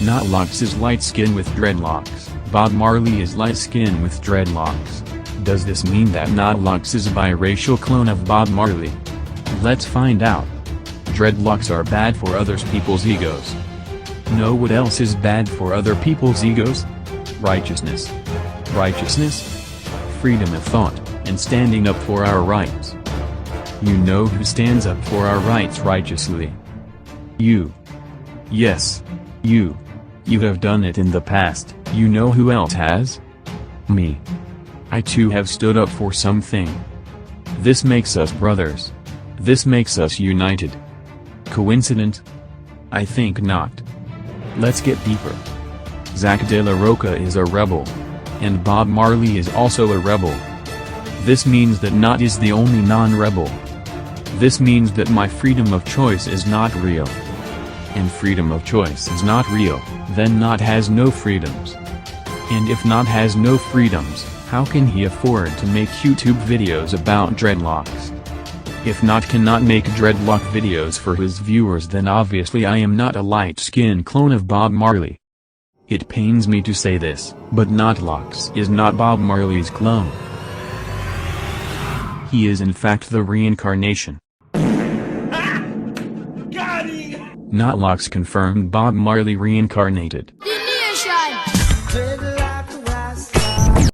Knotlocks is light skin with dreadlocks. Bob Marley is light skin with dreadlocks. Does this mean that Knotlocks is a biracial clone of Bob Marley? Let's find out. Dreadlocks are bad for other people's egos. Know what else is bad for other people's egos? Righteousness. Righteousness? Freedom of thought, and standing up for our rights. You know who stands up for our rights righteously? You. Yes, you. You have done it in the past. You know who else has? Me. I too have stood up for something. This makes us brothers. This makes us united. Coincidence? I think not. Let's get deeper. Zack de la Rocha is a rebel. And Bob Marley is also a rebel. This means that Knot is the only non-rebel. This means that my freedom of choice is not real. And freedom of choice is not real, then Knot has no freedoms. And if Knot has no freedoms, how can he afford to make YouTube videos about dreadlocks? If Knot cannot make dreadlock videos for his viewers, then obviously I am not a light-skinned clone of Bob Marley. It pains me to say this, but Knotlocks is not Bob Marley's clone. He is in fact the reincarnation. Knotlocks confirmed Bob Marley reincarnated.